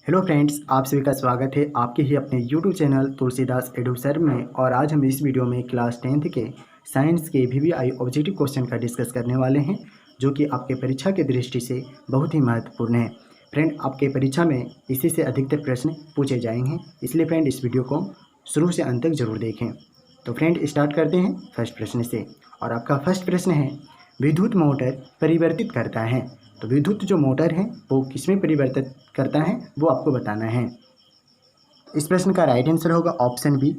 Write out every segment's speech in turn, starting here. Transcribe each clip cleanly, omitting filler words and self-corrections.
Hello friends, आप सभी का स्वागत है आपके ही अपने YouTube channel Tulsidas edu sir में। और आज हम इस वीडियो में क्लास 10th के साइंस के वीवीआई ऑब्जेक्टिव क्वेश्चन का डिस्कस करने वाले हैं, जो कि आपके परीक्षा की दृष्टि से बहुत ही महत्वपूर्ण है। फ्रेंड, आपके परीक्षा में इसी से अधिकतर प्रश्न पूछे जाएंगे, इसलिए फ्रेंड इस वीडियो को शुरू से अंत तक जरूर देखें। तो फ्रेंड स्टार्ट करते हैं फर्स्ट प्रश्न से। और आपका फर्स्ट प्रश्न है, विद्युत मोटर परिवर्तित करता है। तो विद्युत जो मोटर है वो किसमें परिवर्तित करता है वो आपको बताना है। इस प्रश्न का राइट आंसर होगा ऑप्शन बी,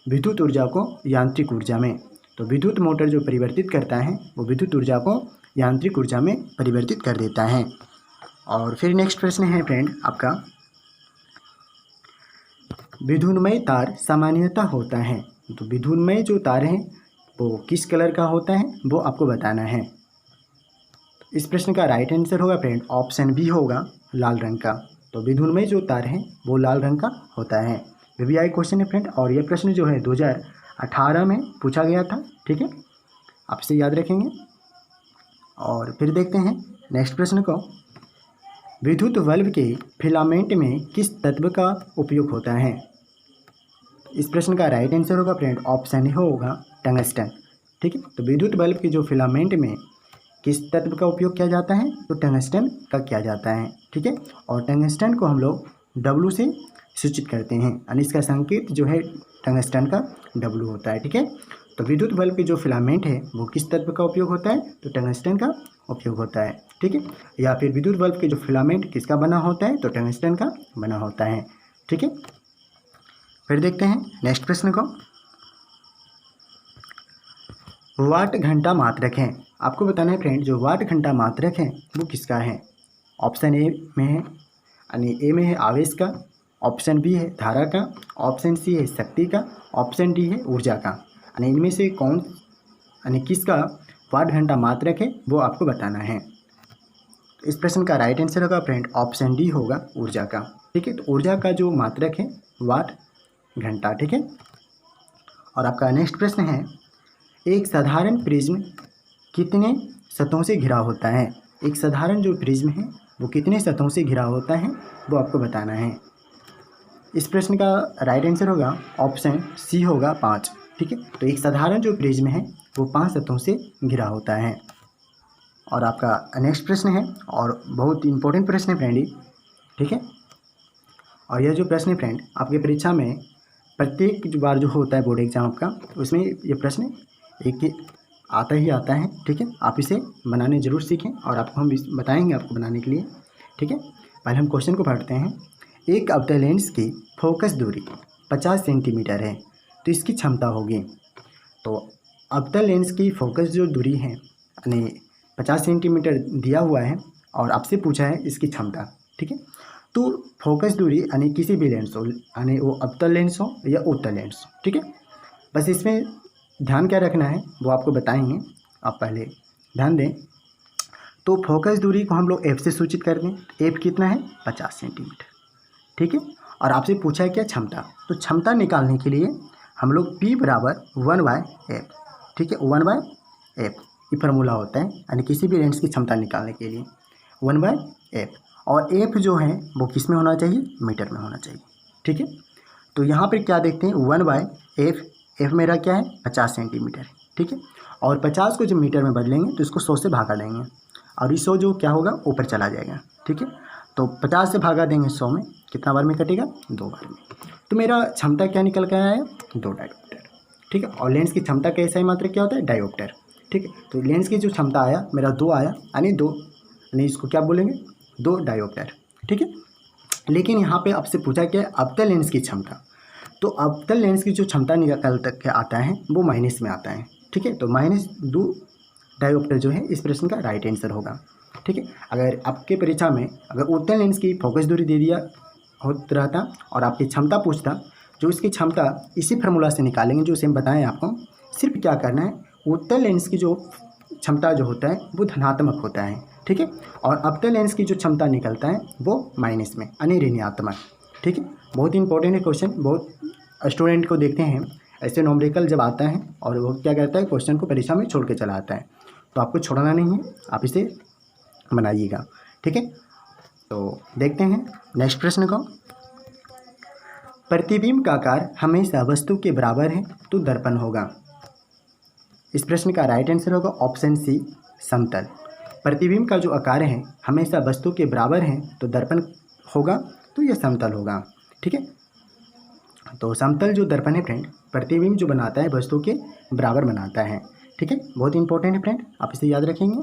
विद्युत ऊर्जा को यांत्रिक ऊर्जा में। तो विद्युत मोटर जो परिवर्तित करता है वो विद्युत ऊर्जा को यांत्रिक ऊर्जा में परिवर्तित कर देता है। और फिर नेक्स्ट प्रश्न है फ्रेंड आपका, विद्युन्मय तार सामान्यतः होता है। तो विद्युन्मय जो तार है वो किस कलर का होता है वो आपको बताना है। इस प्रश्न का राइट आंसर होगा फ्रेंड ऑप्शन बी होगा, लाल रंग का। तो विद्युन्मय जो तार है वो लाल रंग का होता है। वीवीआई क्वेश्चन है फ्रेंड, और यह प्रश्न जो है 2018 में पूछा गया था। ठीक है, आप इसे याद रखेंगे। और फिर देखते हैं नेक्स्ट प्रश्न को, विद्युत बल्ब के फिलामेंट में किस तत्व का उपयोग होता है। इस प्रश्न का राइट आंसर होगा फ्रेंड ऑप्शन ही होगा, टंगस्टन। ठीक है, तो विद्युत बल्ब के जो फिलामेंट में किस तत्व का उपयोग किया जाता है तो टंगस्टन का किया जाता है। ठीक है, और टंगस्टन को हम लोग W से सूचित करते हैं, यानी इसका संकेत जो है टंगस्टन का W होता है। ठीक है, तो विद्युत बल्ब के जो फिलामेंट है वो किस तत्व का उपयोग होता है तो टंगस्टन का उपयोग होता है। ठीक है, या फिर विद्युत बल्ब के जो फिलामेंट किसका बना होता है तो टंगस्टन का बना होता है। ठीक है, फिर देखते हैं नेक्स्ट प्रश्न को, वाट घंटा मात्रक है। आपको बताना है फ्रेंड, जो वाट घंटा मात्रक है वो किसका है। ऑप्शन ए में है, यानी ए में है आवेश का, ऑप्शन बी है धारा का, ऑप्शन सी है शक्ति का, ऑप्शन डी है ऊर्जा का। यानी इनमें से कौन, यानी किसका वाट घंटा मात्रक है वो आपको बताना है। इस प्रश्न का राइट आंसर होगा फ्रेंड ऑप्शन डी होगा, ऊर्जा का। ठीक है, तो ऊर्जा का जो मात्रक है वाट घंटा। ठीक है, और आपका नेक्स्ट प्रश्न है, एक साधारण प्रिज्म कितने सतहों से घिरा होता है। एक साधारण जो प्रिज्म है वो कितने सतहों से घिरा होता है वो आपको बताना है। इस प्रश्न का राइट आंसर होगा ऑप्शन सी होगा, 5। ठीक है, तो एक साधारण जो प्रिज्म है वो 5 सतहों से घिरा होता है। और आपका नेक्स्ट प्रश्न है, और बहुत इंपॉर्टेंट प्रश्न है फ्रेंड ये। ठीक है, और यह जो प्रश्न है फ्रेंड आपके परीक्षा में प्रत्येक बार जो होता है बोर्ड एग्जाम आपका, उसमें ये प्रश्न एक आता ही आता है। ठीक है, आप इसे बनाने जरूर सीखें, और आपको हम बताएंगे आपको बनाने के लिए। ठीक है, पहले हम क्वेश्चन को पढ़ते हैं। एक अवतल लेंस की फोकस दूरी 50 सेंटीमीटर है, तो इसकी क्षमता होगी। तो अवतल लेंस की फोकस जो दूरी है यानी 50 सेंटीमीटर दिया हुआ है, और आपसे पूछा है इसकी क्षमता। ठीक है, तो फोकस दूरी यानी किसी भी लेंस हो, यानी वो अवतल लेंस हो या उत्तल लेंस हो। ठीक है, बस इसमें ध्यान क्या रखना है वो आपको बताएंगे, आप पहले ध्यान दें। तो फोकस दूरी को हम लोग एफ से सूचित कर दें। एफ कितना है 50 सेंटीमीटर। ठीक है, और आपसे पूछा है क्या क्षमता, तो क्षमता निकालने के लिए हम लोग P बराबर 1/f। ठीक है, 1/f ये फार्मूला होता है, यानी किसी भी लेंस की क्षमता निकालने के लिए 1/f। और f जो है वो किस में होना चाहिए, मीटर में होना चाहिए। ठीक है, तो यहाँ पर क्या देखते हैं 1/f, f मेरा क्या है 50 सेंटीमीटर। ठीक है, और 50 को जब मीटर में बदलेंगे तो इसको 100 से भागा देंगे, और ये 100 जो क्या होगा ऊपर चला जाएगा। ठीक है, तो 50 से भागा देंगे 100 में, कितना बार में कटेगा 2 बार में। तो मेरा क्षमता क्या निकल कर आया 2 डायोप्टर। ठीक है, और लेंस की क्षमता का ऐसा ही मात्रक क्या होता है डायोप्टर। ठीक है, तो लेंस की जो क्षमता आया मेरा 2 आया, यानी 2, यानी इसको क्या बोलेंगे 2 डायोप्टर। ठीक है, लेकिन यहाँ पे आपसे पूछा क्या अवतल लेंस की क्षमता, तो अवतल लेंस की जो क्षमता निकल तक के आता है वो माइनस में आता है। ठीक है, तो -2 डायोप्टर जो है इस प्रश्न का राइट आंसर होगा। ठीक है, अगर आपके परीक्षा में अगर उत्तल लेंस की फोकस दूरी दे दिया होता रहता और आपकी क्षमता पूछता, जो इसकी क्षमता इसी फार्मूला से निकालेंगे जो सेम बताएं आपको। सिर्फ क्या करना है, उत्तल लेंस की जो क्षमता जो होता है वो धनात्मक होता है। ठीक है, और अवतल लेंस की जो क्षमता निकलता है वो माइनस में, यानी ऋणात्मक। ठीक है, बहुत इंपॉर्टेंट है क्वेश्चन, बहुत स्टूडेंट को देखते हैं ऐसे नॉमरिकल जब आता है और वो क्या करता है क्वेश्चन को परीक्षा में छोड़ के चला आता है, तो आपको छोड़ना नहीं है, आप इसे बनाइएगा। ठीक है, तो देखते हैं नेक्स्ट प्रश्न को। प्रतिबिंब का आकार हमेशा वस्तु के बराबर है तो दर्पण होगा। इस प्रश्न का राइट आंसर होगा ऑप्शन सी, समतल। प्रतिबिंब का जो आकार है हमेशा वस्तु के बराबर है तो दर्पण होगा, तो यह समतल होगा। ठीक है, तो समतल जो दर्पण है फ्रेंड, प्रतिबिंब जो बनाता है वस्तु के बराबर बनाता है। ठीक है, बहुत इंपॉर्टेंट है फ्रेंड, आप इसे याद रखेंगे।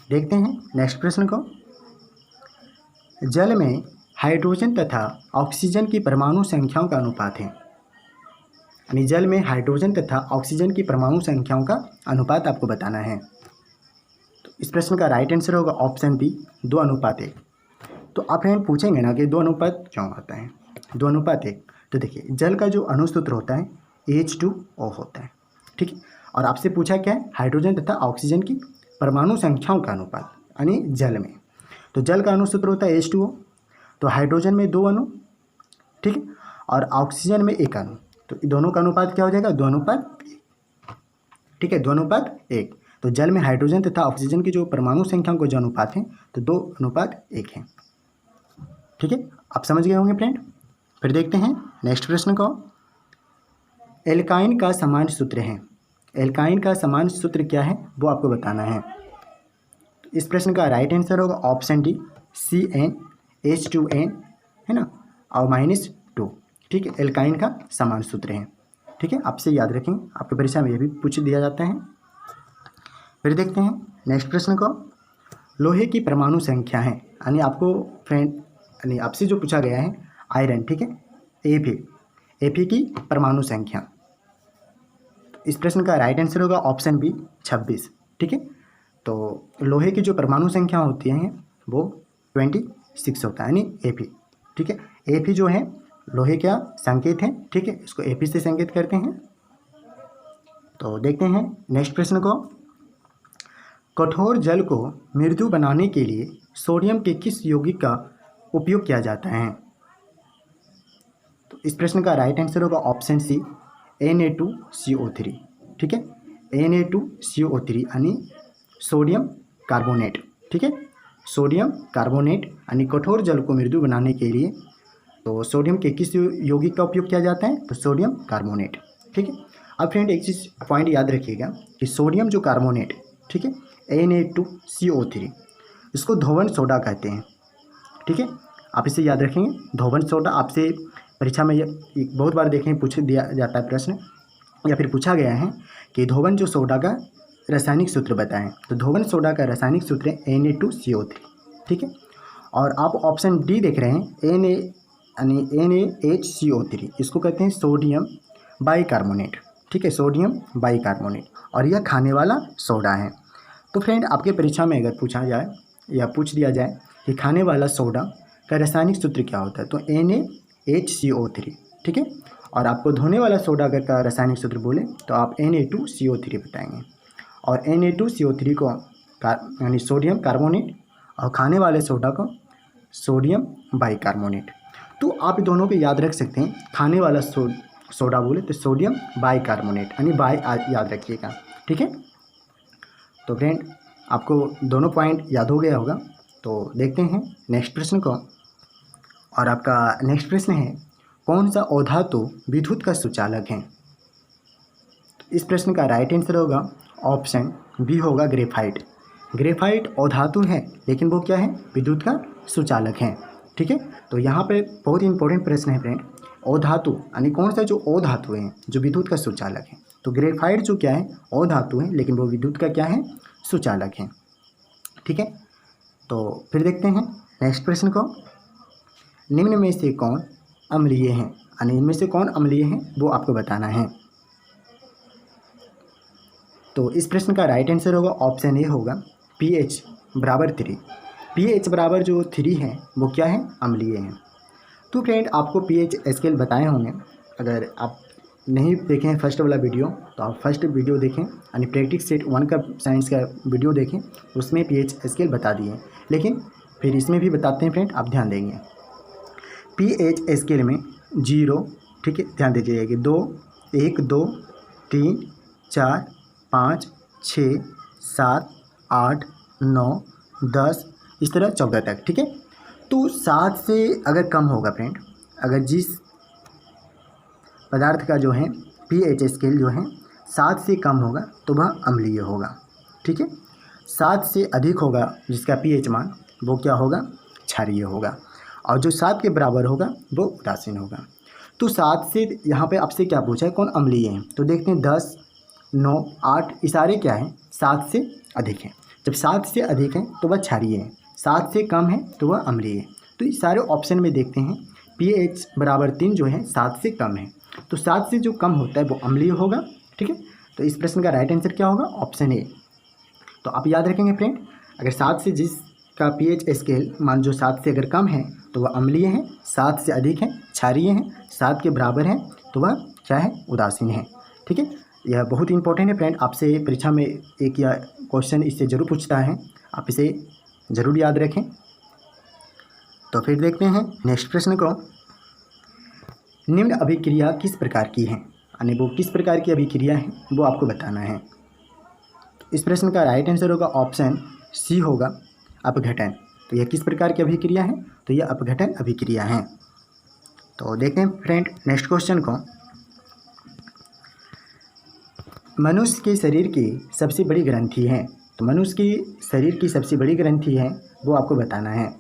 देखते हैं नेक्स्ट प्रश्न को। जल में हाइड्रोजन तथा ऑक्सीजन की परमाणु संख्याओं का अनुपात है। यानी जल में हाइड्रोजन तथा ऑक्सीजन की परमाणु संख्याओं का अनुपात आपको बताना है। तो इस प्रश्न का राइट आंसर होगा ऑप्शन बी, 2:1। तो आप फ्रेंड पूछेंगे ना कि 2 क्यों आता है, 2:1। तो देखिए जल का जो अणुसूत्र होता है H2O होता है। ठीक है, और आपसे पूछा क्या है, हाइड्रोजन तथा ऑक्सीजन की परमाणु संख्याओं का अनुपात, यानी जल में। तो जल का अणुसूत्र होता है H2O, तो हाइड्रोजन में 2 अणु, ठीक है, और ऑक्सीजन में 1 अणु, तो दोनों का अनुपात क्या हो जाएगा, 2:1। ठीक है, 2:1। तो जल में हाइड्रोजन तथा ऑक्सीजन की जो परमाणु संख्याओं का जो अनुपात है तो 2:1 है। ठीक है, आप समझ गए होंगे फ्रेंड। फिर देखते हैं नेक्स्ट प्रश्न को। एल्काइन का सामान्य सूत्र है। एल्काइन का सामान्य सूत्र क्या है वो आपको बताना है। इस प्रश्न का राइट आंसर होगा ऑप्शन डी, CnH2n, है ना, और -2। ठीक है, एल्काइन का सामान्य सूत्र है। ठीक है, आपसे याद रखें, आपके परीक्षा में यह भी पूछ दिया जाता है। फिर देखते हैं नेक्स्ट प्रश्न को। लोहे की परमाणु संख्या है, यानी आपको फ्रेंड, यानी आपसे जो पूछा गया है आयरन, ठीक है, Fe की परमाणु संख्या। इस प्रश्न का राइट आंसर होगा ऑप्शन बी, 26। ठीक है, तो लोहे की जो परमाणु संख्या होती है वो 26 होता है, यानी Fe। ठीक है, Fe जो है लोहे का संकेत है। ठीक है, इसको Fe से संकेत करते हैं। तो देखते हैं नेक्स्ट प्रश्न को। कठोर जल को मृदु बनाने के लिए सोडियम के किस यौगिक का उपयोग किया जाता है। तो इस प्रश्न का राइट आंसर होगा ऑप्शन सी, Na2CO3। ठीक है, Na2CO3 यानी सोडियम कार्बोनेट। ठीक है, सोडियम कार्बोनेट यानी कठोर जल को मृदु बनाने के लिए तो सोडियम के किस यौगिक का उपयोग किया जाता है, तो सोडियम कार्बोनेट। ठीक है, अब फ्रेंड एक चीज़ पॉइंट याद रखिएगा कि सोडियम जो कार्बोनेट, ठीक है, Na2CO3, इसको धोवन सोडा कहते हैं। ठीक है, आप इसे याद रखेंगे, धोवन सोडा। आपसे परीक्षा में बहुत बार देखें पूछ दिया जाता है प्रश्न, या फिर पूछा गया है कि धोवन जो सोडा का रासायनिक सूत्र बताएं। तो धोवन सोडा का रासायनिक सूत्र है Na2CO3। ठीक है, और आप ऑप्शन डी देख रहे हैं, NaHCO3, इसको कहते हैं सोडियम बाइकार्बोनेट। ठीक है, सोडियम बाइकार्बोनेट, और यह खाने वाला सोडा है। तो फ्रेंड आपके परीक्षा में अगर पूछा जाए या पूछ दिया जाए कि खाने वाला सोडा का रासायनिक सूत्र क्या होता है, तो NaHCO3। ठीक है, और आपको धोने वाला सोडा का रासायनिक सूत्र बोले तो आप Na2CO3 बताएंगे, और Na2CO3 को यानी सोडियम कार्बोनेट, और खाने वाले सोडा को सोडियम बाइकार्बोनेट। तो आप दोनों को याद रख सकते हैं, खाने वाला सोडा बोले तो सोडियम बाइकार्बोनेट, यानी बाई याद रखिएगा। ठीक है, तो फ्रेंड आपको दोनों पॉइंट याद हो गया होगा। तो देखते हैं नेक्स्ट प्रश्न को, और आपका नेक्स्ट प्रश्न है, कौन सा अधातु विद्युत का सुचालक है। इस प्रश्न का राइट आंसर होगा ऑप्शन बी होगा, ग्रेफाइट। ग्रेफाइट अधातु है, लेकिन वो क्या है, विद्युत का सुचालक है। ठीक है, तो यहाँ पे बहुत इंपॉर्टेंट प्रश्न है फ्रेंड, अधातु यानी कौन सा जो अधातु है जो विद्युत का सुचालक है। तो ग्रेफाइट जो क्या है, अधातु है, लेकिन वो विद्युत का क्या है, सुचालक है। ठीक है, तो फिर देखते हैं नेक्स्ट प्रश्न को। निम्न में से कौन अम्लीय है, यानी इनमें से कौन अम्लीय है वो आपको बताना है। तो इस प्रश्न का राइट आंसर होगा ऑप्शन ए होगा, pH बराबर 3। pH बराबर जो 3 है वो क्या है, अम्लीय है। तो फ्रेंड आपको pH स्केल बताए होंगे, अगर आप नहीं देखें फर्स्ट वाला वीडियो तो आप फर्स्ट वीडियो देखें, यानी प्रैक्टिस सेट 1 का साइंस का वीडियो देखें, उसमें pH स्केल बता दिए। लेकिन फिर इसमें भी बताते हैं फ्रेंड, आप ध्यान देंगे। pH स्केल में 0, ठीक है, ध्यान दीजिएगा, 2, 1, 2, 3, 4, 5, 6, 7, 8, 9, 10, इस तरह 14 तक। ठीक है, तो 7 से अगर कम होगा फ्रेंड, अगर जिस पदार्थ का जो है pH स्केल जो है 7 से कम होगा तो वह अम्लीय होगा, ठीक है। 7 से अधिक होगा जिसका pH मान, वो क्या होगा, क्षारीय होगा। और जो 7 के बराबर होगा वो उदासीन होगा। तो 7 से यहाँ पे आपसे क्या पूछा है, कौन अम्लीय है, तो देखते हैं 10, 9, 8 ये सारे क्या हैं, 7 से अधिक हैं। जब 7 से अधिक है तो वह क्षारीय है, 7 से कम है तो वह अम्लीय है। तो इस सारे ऑप्शन में देखते हैं pH बराबर 3 जो है 7 से कम है, तो 7 से जो कम होता है वो अम्लीय होगा, ठीक है। तो इस प्रश्न का राइट आंसर क्या होगा, ऑप्शन ए। तो आप याद रखेंगे फ्रेंड, अगर 7 से जिसका pH स्केल मान जो 7 से अगर कम है तो वह अम्लीय है, 7 से अधिक है क्षारीय है, 7 के बराबर है तो वह क्या है, उदासीन है, ठीक है। यह बहुत इंपॉर्टेंट है फ्रेंड, आपसे परीक्षा में एक या क्वेश्चन इससे ज़रूर पूछता है, आप इसे ज़रूर याद रखें। तो फिर देखते हैं नेक्स्ट प्रश्न को, निम्न अभिक्रिया किस प्रकार की है, यानी वो किस प्रकार की अभिक्रिया है वो आपको बताना है। इस प्रश्न का राइट आंसर होगा ऑप्शन सी होगा, अपघटन। तो यह किस प्रकार की अभिक्रिया है, तो यह अपघटन अभिक्रिया है। तो देखते हैं फ्रेंड नेक्स्ट क्वेश्चन को, मनुष्य के शरीर की सबसे बड़ी ग्रंथि है, तो मनुष्य की शरीर की सबसे बड़ी ग्रंथि है वो आपको बताना है।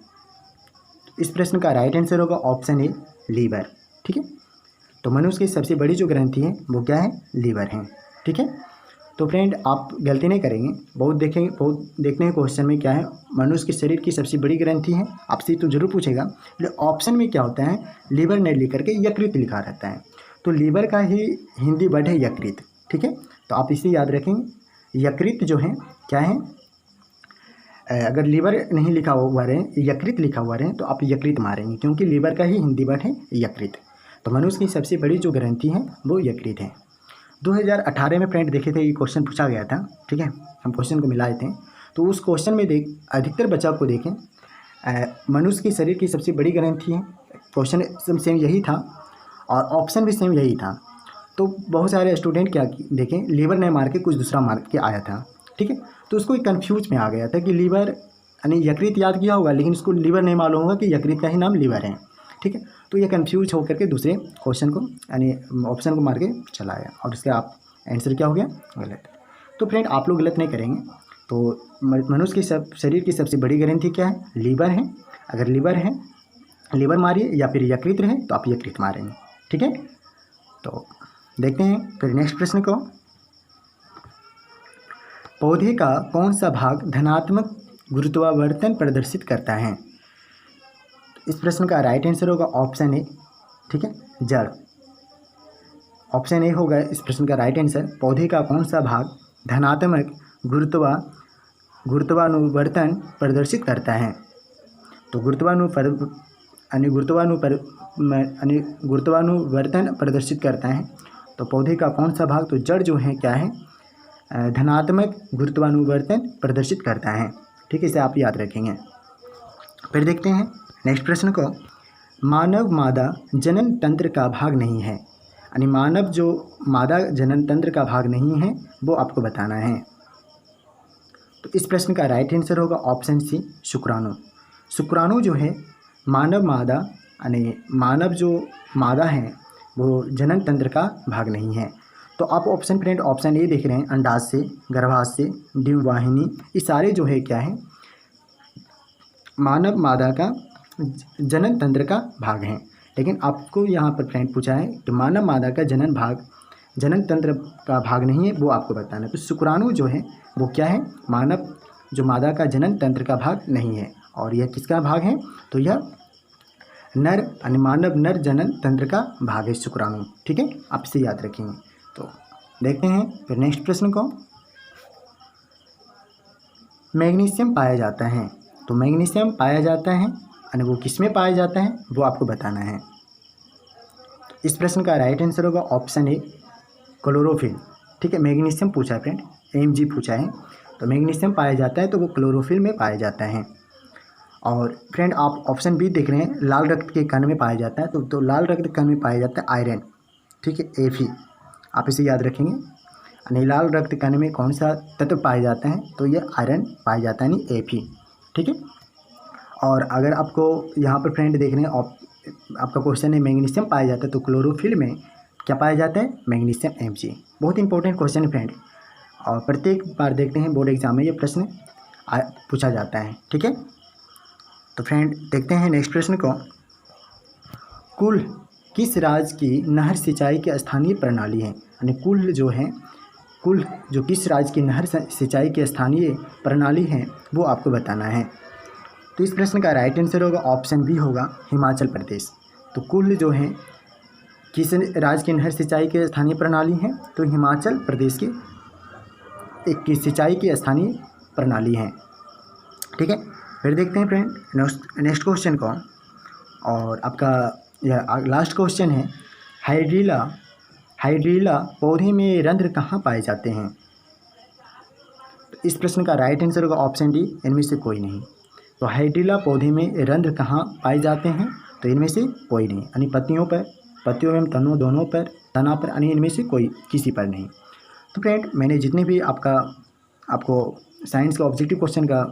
इस प्रश्न का राइट आंसर होगा ऑप्शन ए, लीवर, ठीक है। तो मनुष्य की सबसे बड़ी जो ग्रंथि है वो क्या है, लीवर है, ठीक है। तो फ्रेंड आप गलती नहीं करेंगे, बहुत देखने हैं क्वेश्चन में क्या है, मनुष्य के शरीर की सबसे बड़ी ग्रंथि है, आपसे तो जरूर पूछेगा। ऑप्शन में क्या होता है, लीवर नहीं लिख करके यकृत लिखा रहता है, तो लीवर का ही हिंदी वर्ड है यकृत, ठीक है। तो आप इसे याद रखेंगे, यकृत जो है क्या है, अगर लीवर नहीं लिखा हुआ रहे, यकृत लिखा हुआ रहे तो आप यकृत मारेंगे, क्योंकि लीवर का ही हिंदी वर्ड है यकृत। तो मनुष्य की सबसे बड़ी जो ग्रंथि है वो यकृत है। 2018 में फ्रेंड देखे थे, ये क्वेश्चन पूछा गया था, ठीक है, हम क्वेश्चन को मिलाए थे। तो उस क्वेश्चन में अधिकतर बच्चा को देखें, मनुष्य के शरीर की सबसे बड़ी ग्रंथि है, क्वेश्चन सेम यही था और ऑप्शन भी सेम यही था। तो बहुत सारे स्टूडेंट क्या देखें, लीवर नहीं मार के कुछ दूसरा मार के आया था, ठीक है। तो उसको एक कन्फ्यूज में आ गया था कि लीवर यानी यकृत याद किया होगा, लेकिन उसको लीवर नहीं मालूम होगा कि यकृत का ही नाम लीवर है, ठीक है। तो ये कन्फ्यूज होकर के दूसरे क्वेश्चन को यानी ऑप्शन को मार के चला आया और उसका आप आंसर क्या हो गया, गलत। तो फ्रेंड आप लोग गलत नहीं करेंगे। तो मनुष्य के शरीर की सबसे बड़ी ग्रंथि क्या है, लीवर है। अगर लीवर है, लीवर मारिए, या फिर यकृत रहे तो आप यकृत मारेंगे, ठीक है। तो देखते हैं फिर नेक्स्ट प्रश्न को, पौधे का कौन सा भाग धनात्मक गुरुत्वावर्तन प्रदर्शित करता है। इस प्रश्न का राइट आंसर होगा ऑप्शन ए, ठीक है, जड़। ऑप्शन ए होगा इस प्रश्न का राइट आंसर। पौधे का कौन सा भाग धनात्मक गुरुत्वानुवर्तन प्रदर्शित करता है। तो गुरुत्वानुवर्तन प्रदर्शित करता है, तो पौधे का कौन सा भाग, तो जड़ जो है क्या है, धनात्मक गुरुत्वानुवर्तन प्रदर्शित करता है, ठीक है, इसे आप याद रखेंगे। फिर देखते हैं नेक्स्ट प्रश्न को, मानव मादा जनन तंत्र का भाग नहीं है, यानी मानव जो मादा जनन तंत्र का भाग नहीं है वो आपको बताना है। तो इस प्रश्न का राइट आंसर होगा ऑप्शन सी, शुक्राणु। शुक्राणु जो है मानव मादा यानी मानव जो मादा है वो जनन तंत्र का भाग नहीं है। तो आप ऑप्शन ए देख रहे हैं, अंडाशय, गर्भाशय, डिंबवाहिनी, ये सारे जो है क्या है, मानव मादा का जनन तंत्र का भाग है। लेकिन आपको यहाँ पर फ्रेंड पूछा है कि मानव मादा का जनन तंत्र का भाग नहीं है, वो आपको बताना है। तो शुक्राणु जो है वो क्या है, मानव जो मादा का जनन तंत्र का भाग नहीं है। और यह किसका भाग है, तो यह नर यानी मानव नर जनन तंत्र का भाग है शुक्राणु, ठीक है, आप इसे याद रखेंगे। तो देखते हैं फिर नेक्स्ट प्रश्न को, मैग्नीशियम पाया जाता है। तो मैग्नीशियम पाया जाता है यानी वो किस में पाया जाता है वो आपको बताना है। तो इस प्रश्न का राइट आंसर होगा ऑप्शन ए, क्लोरोफिल, ठीक है। मैग्नीशियम पूछा है फ्रेंड, एमजी पूछा है, तो मैग्नीशियम पाया जाता है तो वो क्लोरोफिल में पाया जाता है। और फ्रेंड आप ऑप्शन बी देख रहे हैं, लाल रक्त के कण में पाया जाता है, तो लाल रक्त कण में पाया जाता है आयरन, ठीक है, Fe, आप इसे याद रखेंगे। यानी लाल रक्त कण में कौन सा तत्व पाए जाते हैं, तो ये आयरन पाया जाता है यानी Fe, ठीक है। और अगर आपको यहाँ पर फ्रेंड देख रहे हैं आपका क्वेश्चन है मैग्नीशियम पाया जाता है, तो क्लोरोफिल में क्या पाया जाता है? Magnesium Mg। बहुत इंपॉर्टेंट क्वेश्चन है फ्रेंड, और प्रत्येक बार देखते हैं बोर्ड एग्जाम में ये प्रश्न पूछा जाता है। ठीक है, तो फ्रेंड देखते हैं नेक्स्ट प्रश्न को। कुल किस राज्य की नहर सिंचाई की स्थानीय प्रणाली है? यानी कुल जो किस राज्य की नहर सिंचाई की स्थानीय प्रणाली है वो आपको बताना है। तो इस प्रश्न का राइट आंसर होगा ऑप्शन बी होगा हिमाचल प्रदेश। तो कुल जो है किस राज्य की नहर सिंचाई की स्थानीय प्रणाली है? तो हिमाचल प्रदेश की एक की सिंचाई की स्थानीय प्रणाली है। ठीक है, फिर देखते हैं फ्रेंड नेक्स्ट क्वेश्चन को, और आपका यह लास्ट क्वेश्चन है। हाइड्रीला पौधे में रंध्र कहाँ पाए जाते हैं? तो इस प्रश्न का राइट आंसर होगा ऑप्शन डी, इनमें से कोई नहीं। तो हाइड्रीला पौधे में रंध्र कहाँ पाए जाते हैं? तो इनमें से कोई नहीं, यानी पत्तियों एवं तनों दोनों पर, तना पर, यानी इनमें से कोई किसी पर नहीं। तो फ्रेंड मैंने जितने भी आपको साइंस का ऑब्जेक्टिव क्वेश्चन का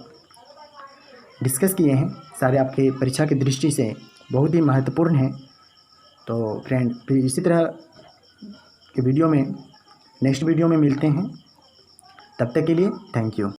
डिस्कस किए हैं, सारे आपके परीक्षा की दृष्टि से बहुत ही महत्वपूर्ण हैं। तो फ्रेंड फिर इसी तरह के नेक्स्ट वीडियो में मिलते हैं। तब तक के लिए थैंक यू।